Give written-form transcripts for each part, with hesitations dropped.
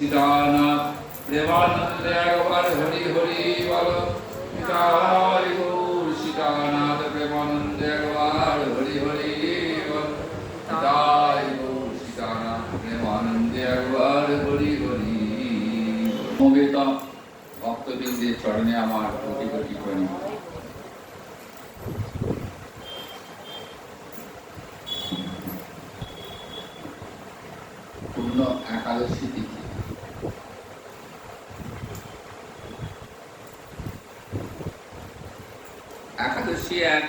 सीतानाथ प्रेमानंद हरि हरि बोल निताय गौर सीतानाथ प्रेमानंद हरि हरि बोल निताय गौर सीतानाथ प्रेमानंद हरि हरि সমবেত ভক্তবৃন্দের চরণে আমার কোটি কোটি প্রণাম। পূর্ণ একাদশী তিথি একাদশী এক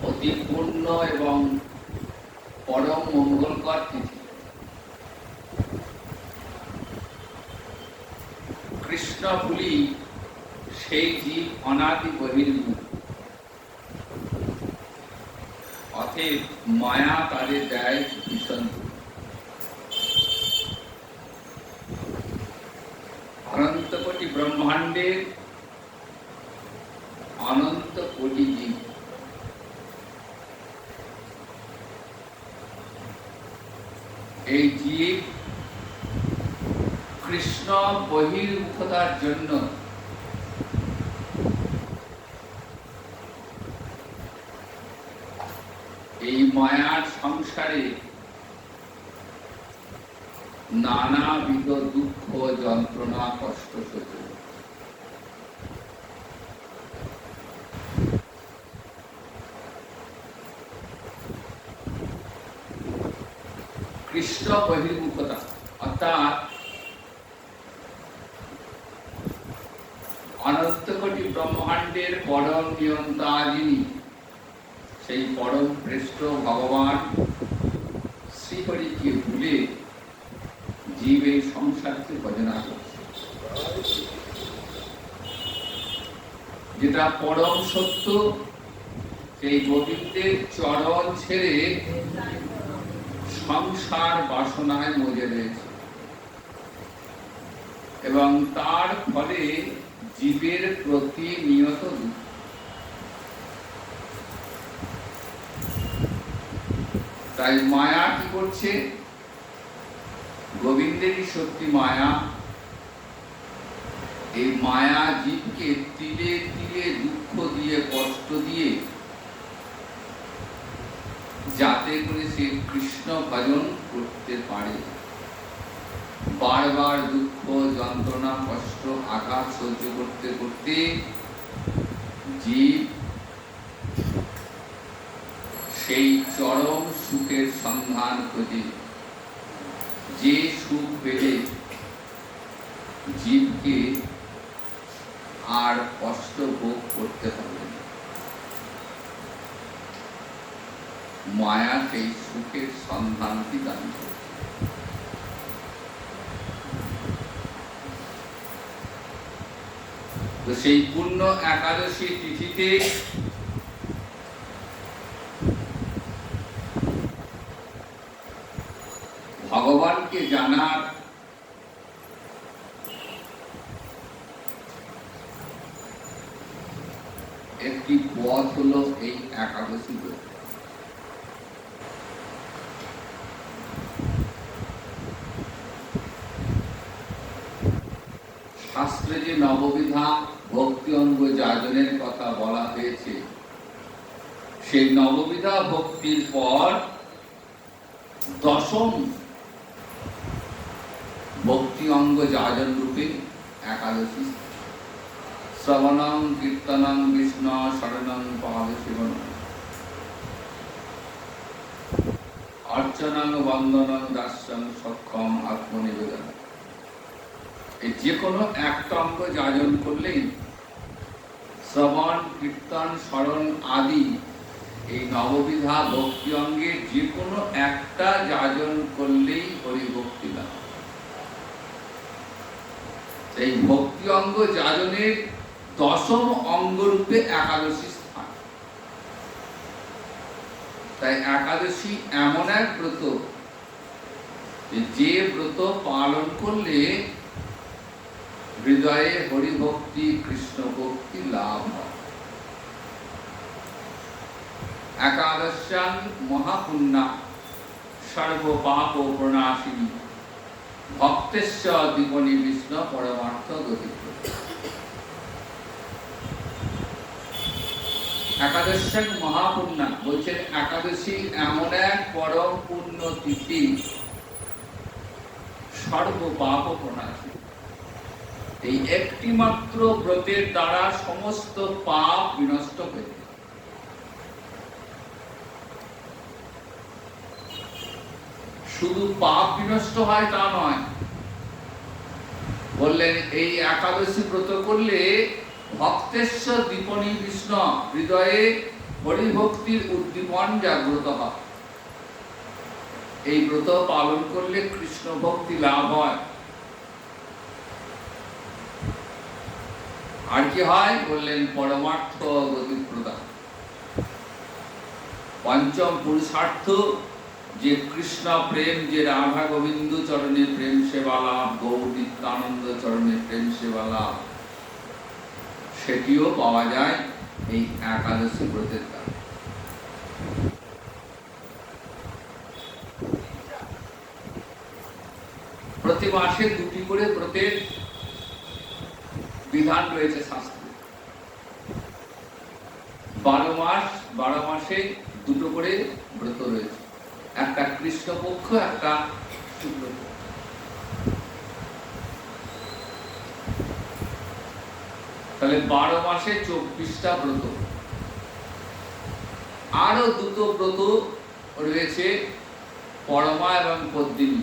অতি পূর্ণ এবং পরম মঙ্গলকর তিথি। কৃষ্ণ ভুলি সেই জীব অনাদি বহির্মুখ, অতএব মায়া তাদের দেয় ভীষণ। অনন্ত কোটি ব্রহ্মাণ্ডের অনন্ত কোটি জীব, এই জীব কৃষ্ণ বহির্মুখতার জন্য এই মায়ার সংসারে নানাবিধ দুঃখ যন্ত্রণা কষ্ট সহ্য। কৃষ্ণ বহির্মুখতা অর্থাৎ অনন্ত কোটি ব্রহ্মাণ্ডের পরম নিয়ন্তা যিনি, সেই পরম শ্রেষ্ঠ ভগবান শ্রীহরিকে ভুলে জীব এই সংসারকে ভজনা করছে। যেটা পরম সত্য, সেই গোবিন্দের চরণ ছেড়ে সংসার বাসনায় মজে রয়েছে এবং তার ফলে জীবের প্রতিনিয়ত দুঃখ। তাই মায়া কি করছে? গোবিন্দেরই সত্যি মায়া। এই মায়া জীবকে তিলে তিলে দুঃখ দিয়ে কষ্ট দিয়ে, যাতে করে সে কৃষ্ণ ভজন করতে পারে। বারবার দুঃখ যন্ত্রণা কষ্ট আঘাত সহ্য করতে করতে জীব সেই চরম সুখের সন্ধান খোঁজে, যে সুখ পেলে জীবকে আর কষ্ট ভোগ করতে হবে না। মায়া সেই সুখের সন্ধানটি দান করে। তো সেই পূর্ণ একাদশী তিথিতে ভগবানকে জানার একটি পথ হলো এই একাদশী ব্রত। শাস্ত্রে যে নববিধা ভক্তি অঙ্গ যাজনের কথা বলা হয়েছে, সেই নববিধা ভক্তির পর দশম ভক্তি অঙ্গ যাজন রূপে একাদশী। শ্রবণং কীর্তনং বিষ্ণু শরণং পাদ সেবনং অর্চনং বন্দনং দাস্যং সক্ষম আত্মনিবেদন। এই যে কোনো একটা অঙ্গ যাজন করলেই, শ্রবণ কীর্তন স্মরণ আদি এই নববিধা ভক্তি অঙ্গে যে কোনো একটা যাজন করলেই হরিভক্তি লাভ। এই ভক্তি অঙ্গ যাজনের দশম অঙ্গ রূপে একাদশী স্থান। তাই একাদশী এমন এক ব্রত, যে ব্রত পালন করলে হৃদয়ে হরিভক্তি কৃষ্ণ ভক্তি লাভ হয়। একাদশ্যাং মহাপুণ্যা সর্ব পাপ প্রণাশিনী ভক্তেশ্ব দীপনি বিষ্ণু পরমার্থ গতি। একাদশী মহাপুণ্যা বলছেন, একাদশী এমন এক পরম পুণ্য তিথি, সর্ব পাপ প্রণাশী। এই একটি মাত্র ব্রতের দ্বারা সমস্ত পাপ বিনষ্ট হয়ে যায়। শুধু পাপ বিনষ্ট হয় তা নয়, বললেন এই একাদশী ব্রত করলে ভক্তেশ্বর দীপনী বিষ্ণু হৃদয়ে হরিভক্তির উদ্দীপন জাগ্রত হয়। এই ব্রত পালন করলে কৃষ্ণ ভক্তি লাভ হয়। আর কি হয় বললেন, পরমার্থ গতি প্রদান। পঞ্চম পুরুষার্থ যে কৃষ্ণ প্রেম, যে রাধা গোবিন্দ চরণে প্রেম সেবা লাভ, গৌর নিত্যানন্দ চরণে প্রেম সেবা লাভ, সেটিও পাওয়া যায় এই একাদশী ব্রতের দ্বারা। প্রতি মাসে দুটি করে ব্রতের বিধান রয়েছে শাস্ত্রে। 12 মাসে দুটো করে ব্রত রয়েছে, একটা কৃষ্ণপক্ষ, একটা শুক্লপক্ষ। তাহলে 12 মাসে 24টা ব্রত। আরো দুটো ব্রত রয়েছে, পরমা এবং পদ্মিনী।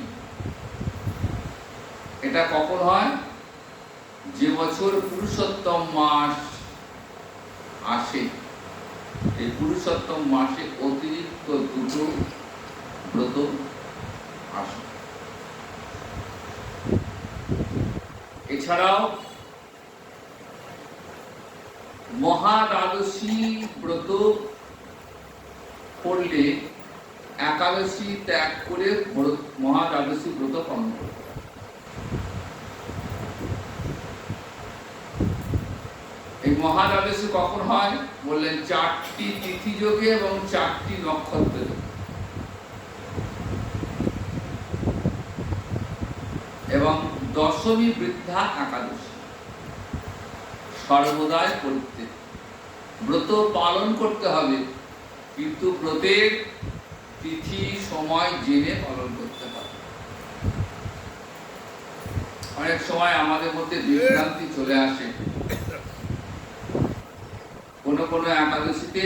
এটা কখন হয়? যে বছর পুরুষোত্তম মাস আসে, এই পুরুষোত্তম মাসে অতিরিক্ত দুটো ব্রত আসে। এছাড়াও মহাদ্বাদশী ব্রত করলে একাদশী ত্যাগ করে মহাদ্বাদশী ব্রত পালন করবে। এই মহাদ্বাদশী কখন হয় বললেন, 4টি তিথি যোগে এবং 4টি নক্ষত্র যোগে, এবং দশমী বৃদ্ধা একাদশী। সর্বদাই করতে ব্রত পালন করতে হবে, কিন্তু ব্রতের তিথি সময় জেনে পালন করতে হবে। অনেক সময় আমাদের মধ্যে বিভ্রান্তি চলে আসে। কোন কোন একাদশীতে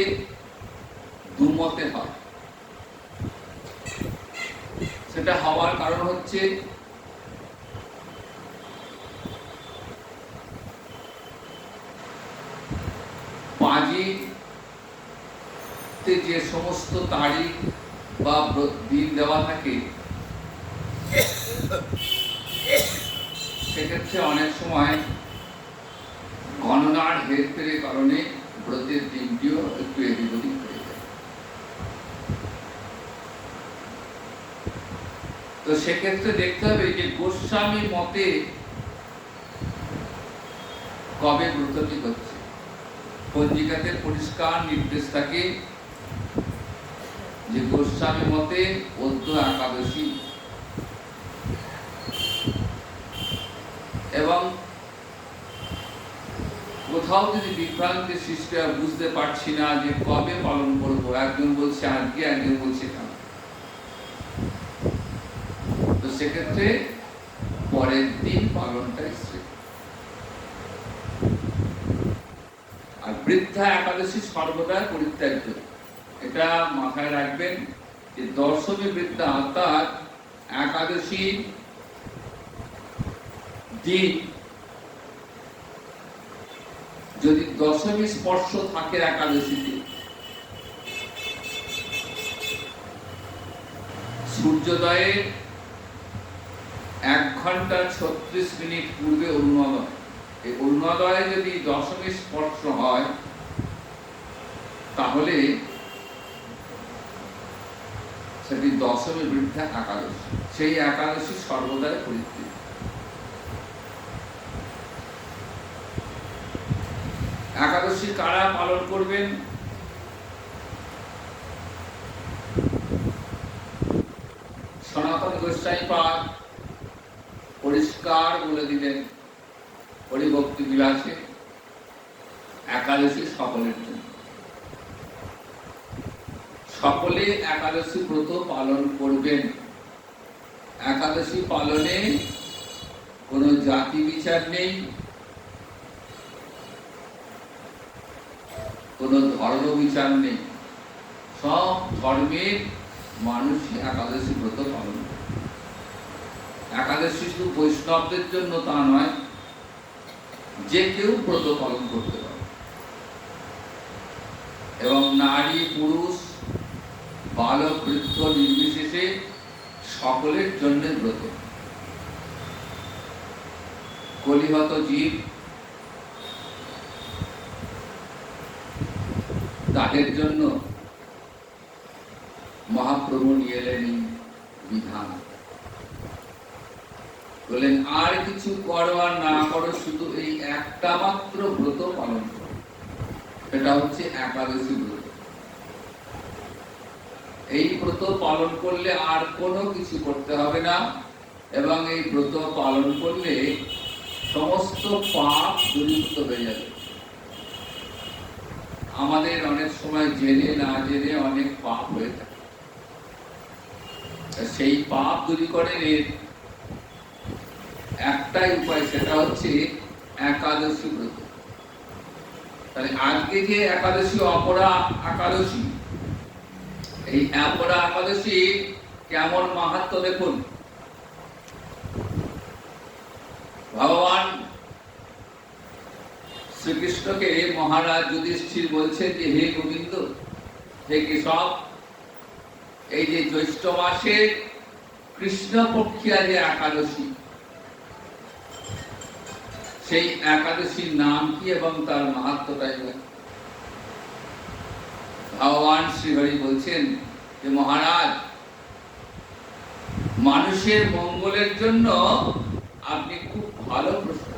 দুমতে হয়। সেটা হওয়ার কারণ হচ্ছে পাঁজিতে যে সমস্ত তারিখ বা দিন দেওয়া থাকে, সেক্ষেত্রে অনেক সময় গণনার হেরফেরের কারণে ব্রতের দিনটিও একটু এদিক ওদিক হয়ে যায়। তো সেক্ষেত্রে দেখতে হবে যে গোস্বামী মতে কবে ব্রতটি হচ্ছে। পঞ্জিকাতে পরিষ্কার নির্দেশ থাকে যে গোস্বামী মতে অদ্য একাদশী, এবং কোথাও যদি বিভ্রান্তি সৃষ্টি হয়, বুঝতে পারছি না যে কবে পালন করব, একজন বলছে আজকে, একজন বলছে কাল, তো সেক্ষেত্রে পরের দিন পালনটাই শ্রেয়। আর বৃদ্ধা একাদশী সর্বদা পরিত্যাজ্য, এটা মাথায় রাখবেন যে দশমী বৃদ্ধা অর্থাৎ একাদশী দিন যদি দশমী স্পর্শ থাকে একাদশীতে, সূর্যোদয়ের 1 ঘন্টা 36 মিনিট পূর্বে অরুণোদয়, এই অরুণোদয়ে যদি দশমী স্পর্শ হয়, তাহলে সেটি দশমী বৃদ্ধা একাদশী। সেই একাদশী সর্বদাই পরিত্যাজ্য। একাদশী কারা পালন করবেন? সনাতন গোস্বামী পাদ পরিষ্কার বলে দিলেন হরিভক্তি বিলাসে, একাদশী সকলের জন্য। সকলে একাদশী ব্রত পালন করবেন। একাদশী পালনে কোনো জাতি বিচার নেই, কোনো ধর্ম বিচার নেই। সব ধর্মের মানুষই একাদশী ব্রত পালন করে। একাদশী শুধু বৈষ্ণবদের জন্য তা নয়, যে কেউ ব্রত পালন করতে পারে। এবং নারী পুরুষ বালক বৃদ্ধ নির্বিশেষে সকলের জন্য ব্রত। কলিহত জীব তাদের জন্য মহাপ্রভু নিয়ে এলেন বিধান, বললেন আর কিছু করো আর না করো, শুধু এই একটা মাত্র ব্রত পালন করো। এটা হচ্ছে একাদশী ব্রত। এই ব্রত পালন করলে আর কোনো কিছু করতে হবে না, এবং এই ব্রত পালন করলে সমস্ত পাপ দূরীভূত হয়ে যাবে। আমাদের অনেক সময় জেনে না জেনে অনেক পাপ হয়ে থাকে। সেই পাপ দূরীকরণের একটাই উপায়, সেটা হচ্ছে একাদশী ব্রত। তাহলে আজকে যে একাদশী অপরা একাদশী, এই অপরা একাদশী কেমন মাহাত্ম্য দেখুন। ভগবান শ্রীকৃষ্ণকে মহারাজ যুধিষ্ঠির বলছেন যে হে গোবিন্দ, হে কেশব, এই যে জ্যৈষ্ঠ মাসের কৃষ্ণপক্ষিয়া যে একাদশী, সেই একাদশীর নাম কি এবং তার মাহাত্ম্যটাই। ভগবান শ্রীহরি বলছেন যে মহারাজ, মানুষের মঙ্গলের জন্য আপনি খুব ভালো প্রশ্ন।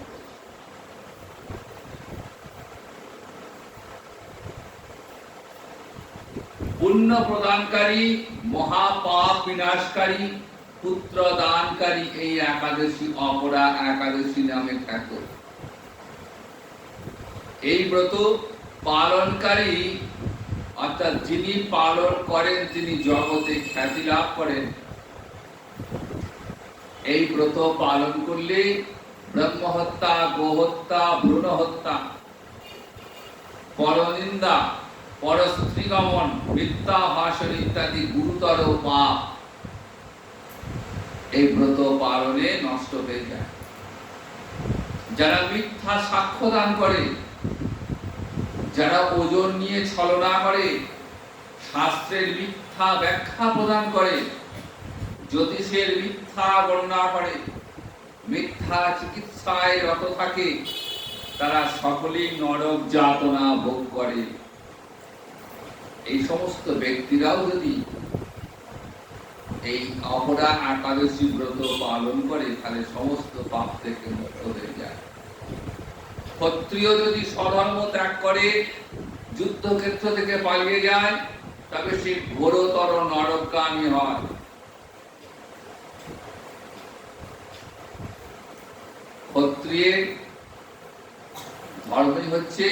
পুণ্য প্রদানকারী, মহাপাপ বিনাশকারী, পুত্র দানকারী এই একাদশী অপরা একাদশী নামে খ্যাত। এই ব্রত পালনকারী অর্থাৎ যিনি পালন করেন তিনি জগতে খ্যাতি লাভ করেন। এই ব্রত পালন করলে ব্রহ্মহত্যা, গোহত্যা, ভ্রূণ হত্যা, পরনিন্দা, পরস্ত্রীগমন, মিথ্যা ভাষণ ইত্যাদি গুরুতর পাপ এই ব্রত পালনে নষ্ট হয়ে যায়। যারা মিথ্যা সাক্ষ্য দান করে, যারা ওজন নিয়ে ছলনা করে, শাস্ত্রের মিথ্যা ব্যাখ্যা প্রদান করে, জ্যোতিষের মিথ্যা বর্ণনা করে, মিথ্যা চিকিৎসায় রত থাকে, তারা সকলেই নরক যাতনা ভোগ করে। এই সমস্ত ব্যক্তিরাও যদি এই অপরা একাদশী ব্রত পালন করে, তাহলে সমস্ত পাপ থেকে মুক্ত হয়ে যায়। ক্ষত্রিয় যদি স্বধর্ম ত্যাগ করে, যুদ্ধক্ষেত্র থেকে পালিয়ে যায়, তবে সে ঘোরতর নরকগামী হয়। ক্ষত্রিয়ের ধর্মই হচ্ছে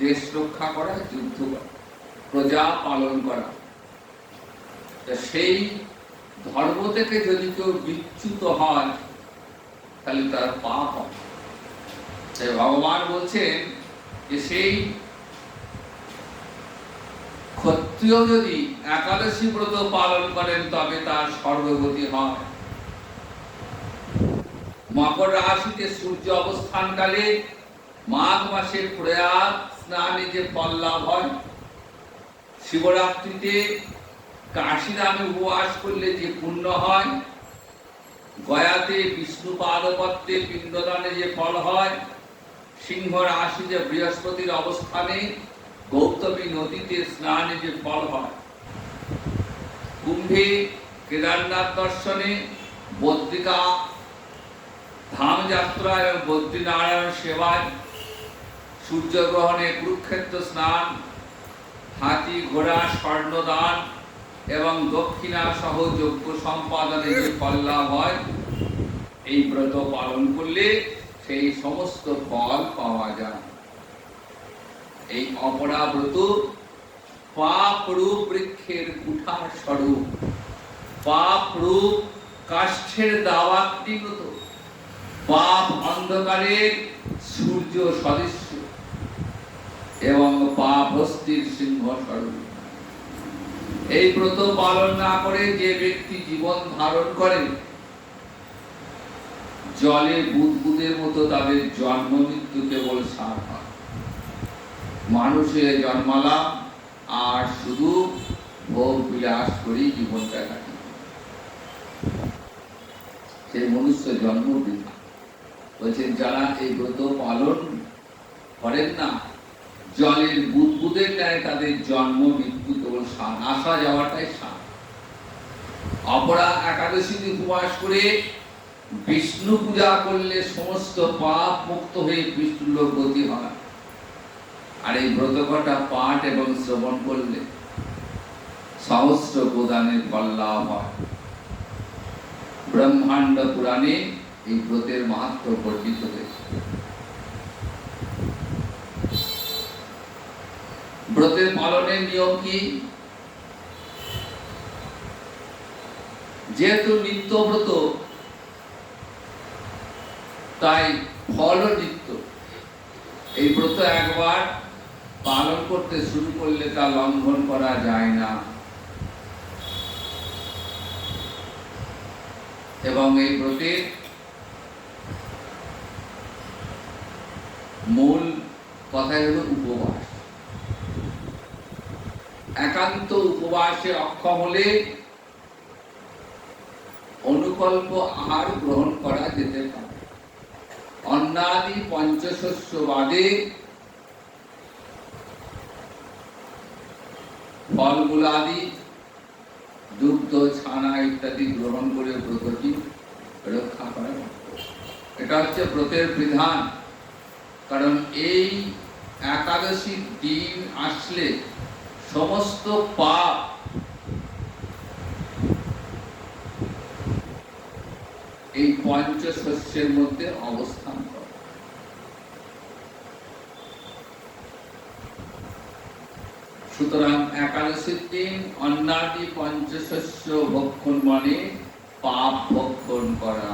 দেশ রক্ষা করা, যুদ্ধ করা, প্রজা পালন করা। সেই ধর্ম থেকে যদি কেউ বিচ্যুত হয়, তাহলে তার পাপ হয়। তাই ভগবান বলছেন যে সেই ক্ষত্রিয় যদি একাদশী ব্রত পালন করেন, তবে তার স্বর্গগতি হয়। মকর রাশিতে সূর্য অবস্থানকালে মাঘ মাসের প্রয়াগ স্নানে যে ফল লাভ হয়, শিবরাত্রিতে কাশী নামে উপবাস করলে যে পুণ্য হয়, গয়াতে বিষ্ণু পাদপদ্মে পিণ্ডদানে যে ফল হয়, সিংহ রাশিতে বৃহস্পতির অবস্থানে গৌতমী নদীতে স্নানে যে ফল হয়, কুম্ভে কেদারনাথ দর্শনে, বদ্রিকা ধাম যাত্রা এবং বদ্রীনারায়ণ সেবায়, সূর্যগ্রহণে কুরুক্ষেত্র স্নান, হাতি ঘোড়া স্বর্ণদান এবং দক্ষিণা সহ যজ্ঞ সম্পাদনে যে ফল লাভ হয়, এই ব্রত পালন করলে সেই সমস্ত ফল পাওয়া যায়। এই অপরা ব্রত পাপ রূপ বৃক্ষের কুঠার স্বরূপ, পাপ রূপ কাষ্ঠের দাওয়াতি ব্রত, পাপ অন্ধকারের সূর্য সদৃশ্য এবং পাপ হস্তির সিংহ স্বরূপ। এই ব্রত পালন না করে যে ব্যক্তি জীবন ধারণ করে, জলে বুদবুদের মতো তাদের জন্ম মৃত্যু কেবল সার হয়। মানুষে জন্মালাম আর শুধু ভোগ বিলাস করেই জীবনটা কাটে, সেই মনুষ্য জন্ম বৃথা। বলছেন যারা এই ব্রত পালন করেন না, জলের বুদবুদের ন্যায় তাদের জন্ম মৃত্যু কেবল সার, আসা যাওয়াটাই সার। অপরা একাদশী উপবাস করে বিষ্ণু পূজা করলে সমস্ত পাপ মুক্ত হয়ে বিষ্ণুলোক গতি হয়। আর এই ব্রতকথা পাঠ এবং শ্রবণ করলে সহস্র প্রদানের ফল লাভ হয়। ব্রহ্মাণ্ড পুরাণে এই ব্রতের মাহাত্ম্য বর্ণিত হয়েছে। ব্রতের পালনের নিয়ম কি? যেহেতু নিত্য ব্রত, তাই ফলও নিত্য। এই ব্রত একবার পালন করতে শুরু করলে তা লঙ্ঘন করা যায় না। এবং এই ব্রতের মূল কথাই হলো উপবাস। একান্ত উপবাসে অক্ষম হলে অনুকল্প আহার গ্রহণ করা যেতে পারে। অন্নাদি পঞ্চশস্য বাদে ফলমূলাদি, দুগ্ধ, ছানা ইত্যাদি গ্রহণ করে ব্রতটি রক্ষা করা। এটা হচ্ছে ব্রতের বিধান। কারণ এই একাদশীর দিন আসলে সমস্ত পাপ এই পঞ্চশস্যের মধ্যে অবস্থান করে। সুতরাং একাদশীর দিন অন্নাদি পঞ্চশস্য ভক্ষণ মানে পাপ ভক্ষণ করা।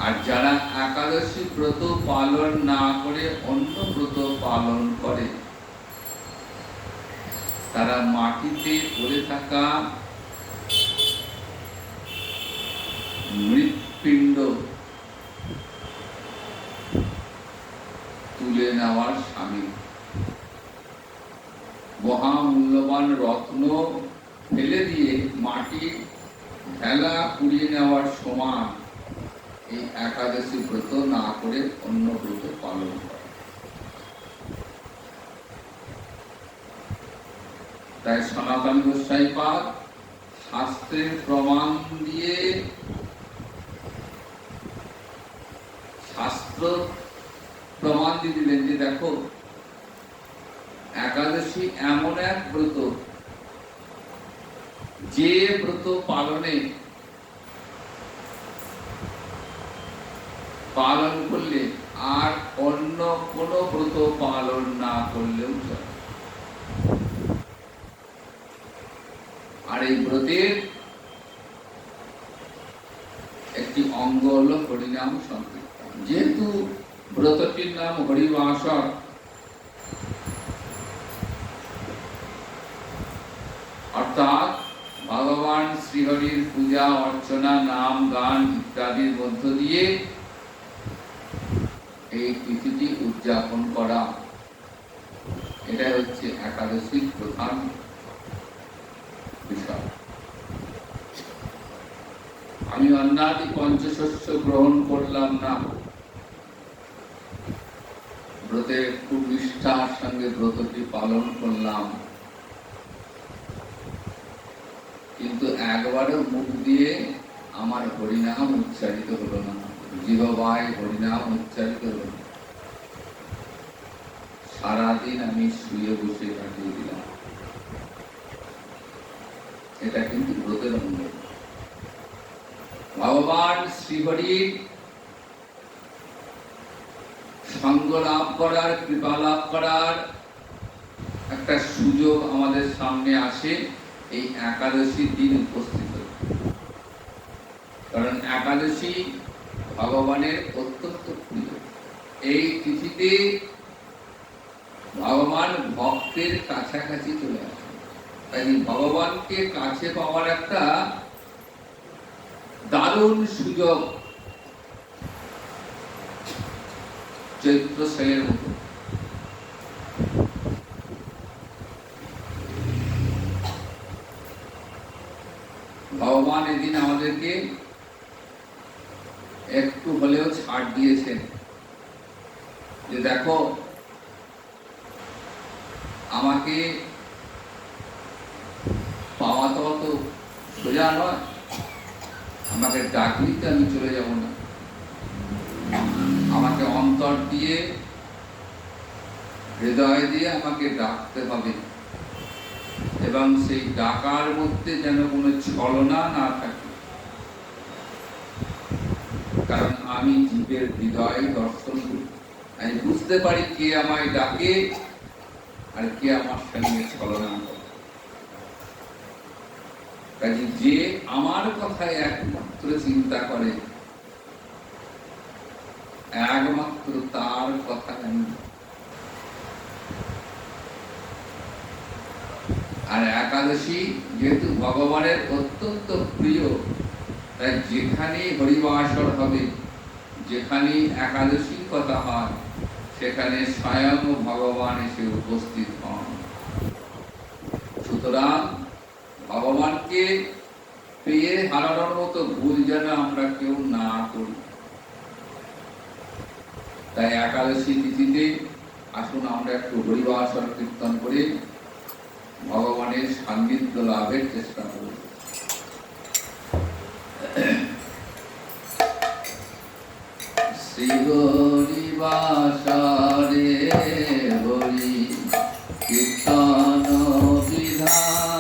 আর যারা একাদশী ব্রত পালন না করে অন্য ব্রত পালন করে, তারা মাটিতে পড়ে থাকা মৃৎপিণ্ড তুলে নেওয়ার স্বামী, মহামূল্যবান রত্ন ফেলে দিয়ে মাটি ঢেলা কুড়িয়ে নেওয়ার সমান এই একাদশী ব্রত না করে অন্য ব্রত পালন করে। তাই সনাতন গোস্বাইপাদ শাস্ত্রের প্রমাণ দিয়ে, শাস্ত্র প্রমাণ দিয়ে দিলেন যে দেখো, একাদশী এমন এক ব্রত যে ব্রত পালন করলে আর অন্য কোন ব্রত পালন না করলেও চলে। আর এই ব্রতের একটি অঙ্গ হল হরিনাম সংকীর্তন। যেহেতু ব্রতটির নাম হরিবাসর, অর্থাৎ ভগবান শ্রীহরির পূজা অর্চনা, নাম গান ইত্যাদির মধ্য দিয়ে এই তিথিটি উদযাপন করা, এটা হচ্ছে একাদশীর প্রধান বিষয়। আমি অন্নাদি পঞ্চশস্য গ্রহণ করলাম না, ব্রতের খুব নিষ্ঠার সঙ্গে ব্রতটি পালন করলাম, কিন্তু একবারও মুখ দিয়ে আমার হরিনাম উচ্চারিত হলো না, জিহ্বায় হরিনাম উচ্চারিত হলো না, সারাদিন আমি শুয়ে বসে কাটিয়ে দিলাম। এটা কিন্তু ব্রতের অঙ্গ। ভগবান শ্রীহরির সঙ্গ লাভ করার, কৃপা লাভ করার একটা সুযোগ আমাদের সামনে আসে এই একাদশী দিন উপস্থিত হয়ে। কারণ একাদশী ভগবানের অত্যন্ত প্রিয়। এই তিথিতে ভগবান ভক্তের কাছাকাছি চলে আসে। তাই ভগবানকে কাছে পাওয়ার একটা দারুণ সুযোগ চৈত্র সেলের মতো। ভগবান এদিন আমাদেরকে একটু হলেও ছাড় দিয়েছেন যে দেখো, আমাকে পাওয়া তো অত সোজা নয়, আমাকে ডাকলিতে আমি চলে যাব না, আমাকে অন্তর দিয়ে, হৃদয় দিয়ে আমাকে ডাকতে হবে, এবং সেই ডাকার মধ্যে যেন কোনো ছলনা না থাকে। কারণ আমি জীবের হৃদয় দর্শন করি, আমি বুঝতে পারি কে আমায় ডাকে আর কে আমার সঙ্গে ছলনা করে। কাজে যে আমার কথায় একমাত্র চিন্তা করে, একমাত্র তার কথা আমি। আর একাদশী যেহেতু ভগবানের অত্যন্ত প্রিয়, তাই যেখানে হরিবাসর হবে, যেখানে একাদশীর কথা হয়, সেখানে স্বয়ং ভগবান এসে উপস্থিত হন। সুতরাং ভগবানকে পেয়ে হারানোর মতো ভুল যেন আমরা কেউ না করি। তাই একাদশী তিথিতে আসুন আমরা একটু হরিবাসর কীর্তন করে ভগবানের সান্নিধ্য লাভের চেষ্টা করি। শ্রী হরিবাসরে হরি কীর্তন বিধান,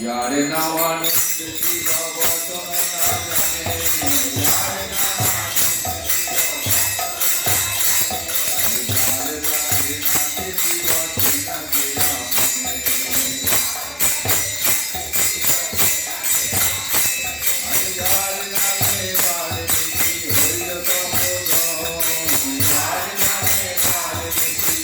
যারে নামা নিত্য শিব বচন না জানে, যারে নামা যারে রাতে নাচে শিব নাচে আপনে, যারে নামে বারে দেখি হইল তপগণ, যারে নামে বারে দেখি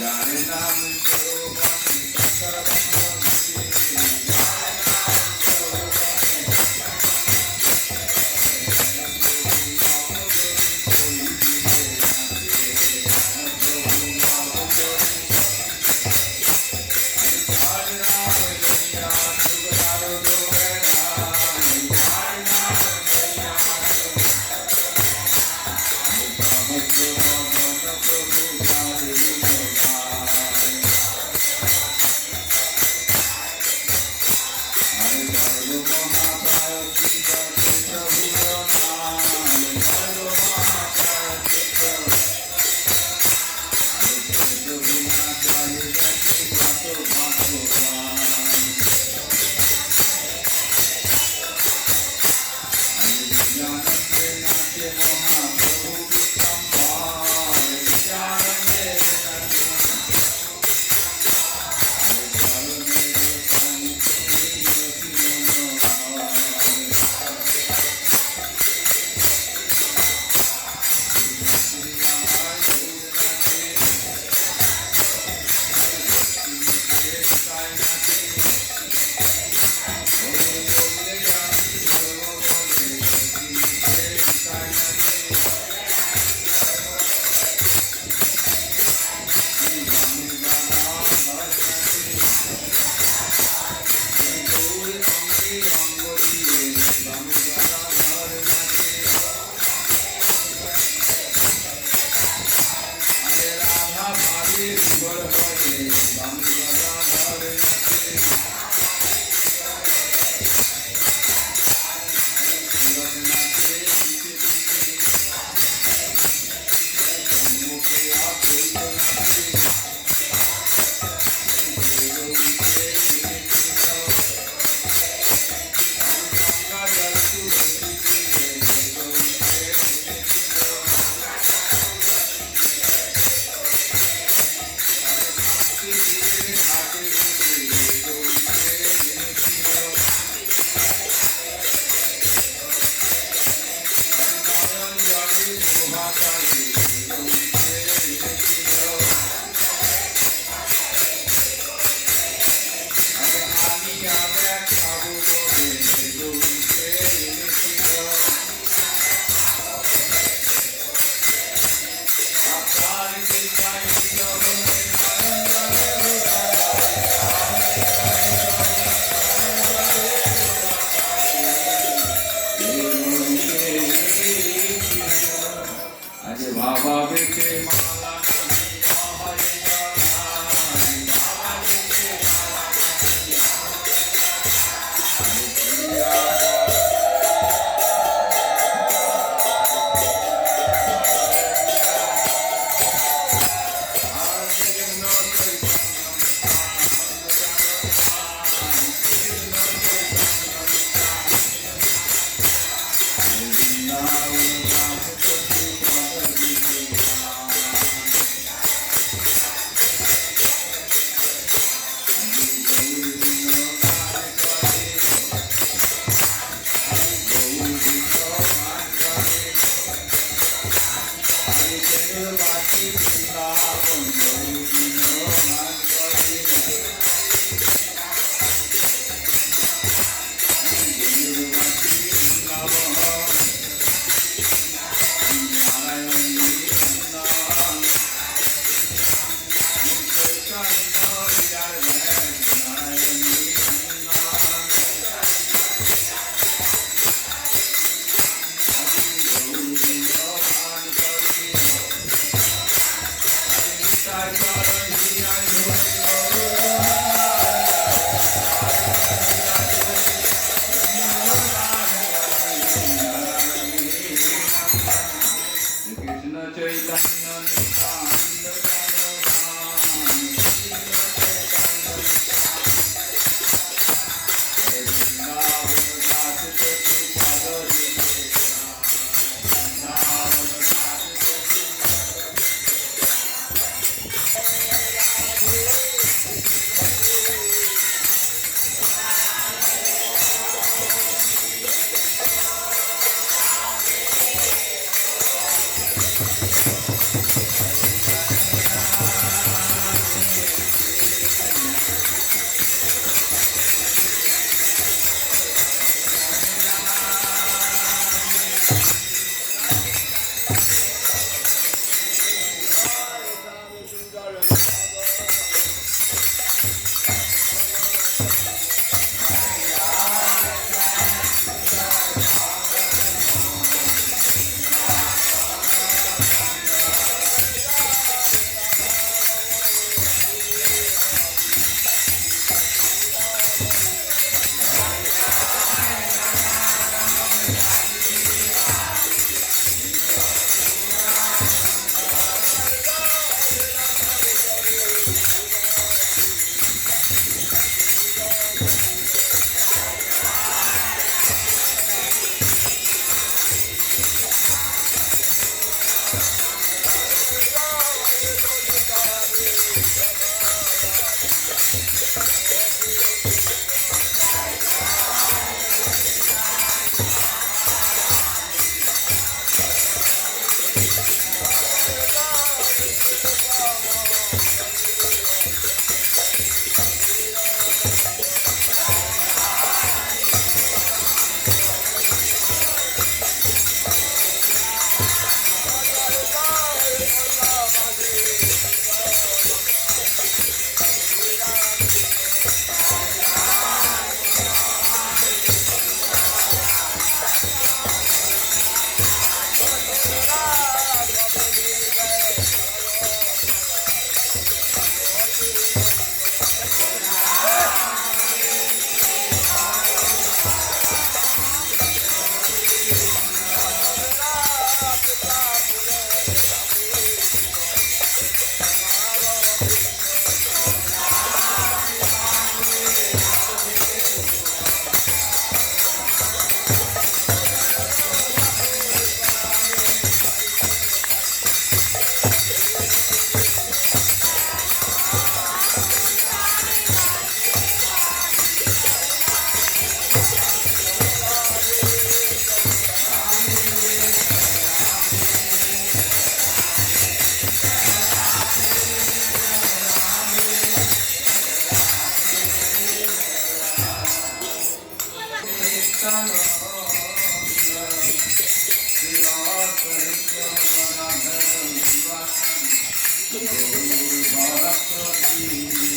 যারে নামে আজামিল Thank you. আজকে Krishna Radha Shiva Guru Bharati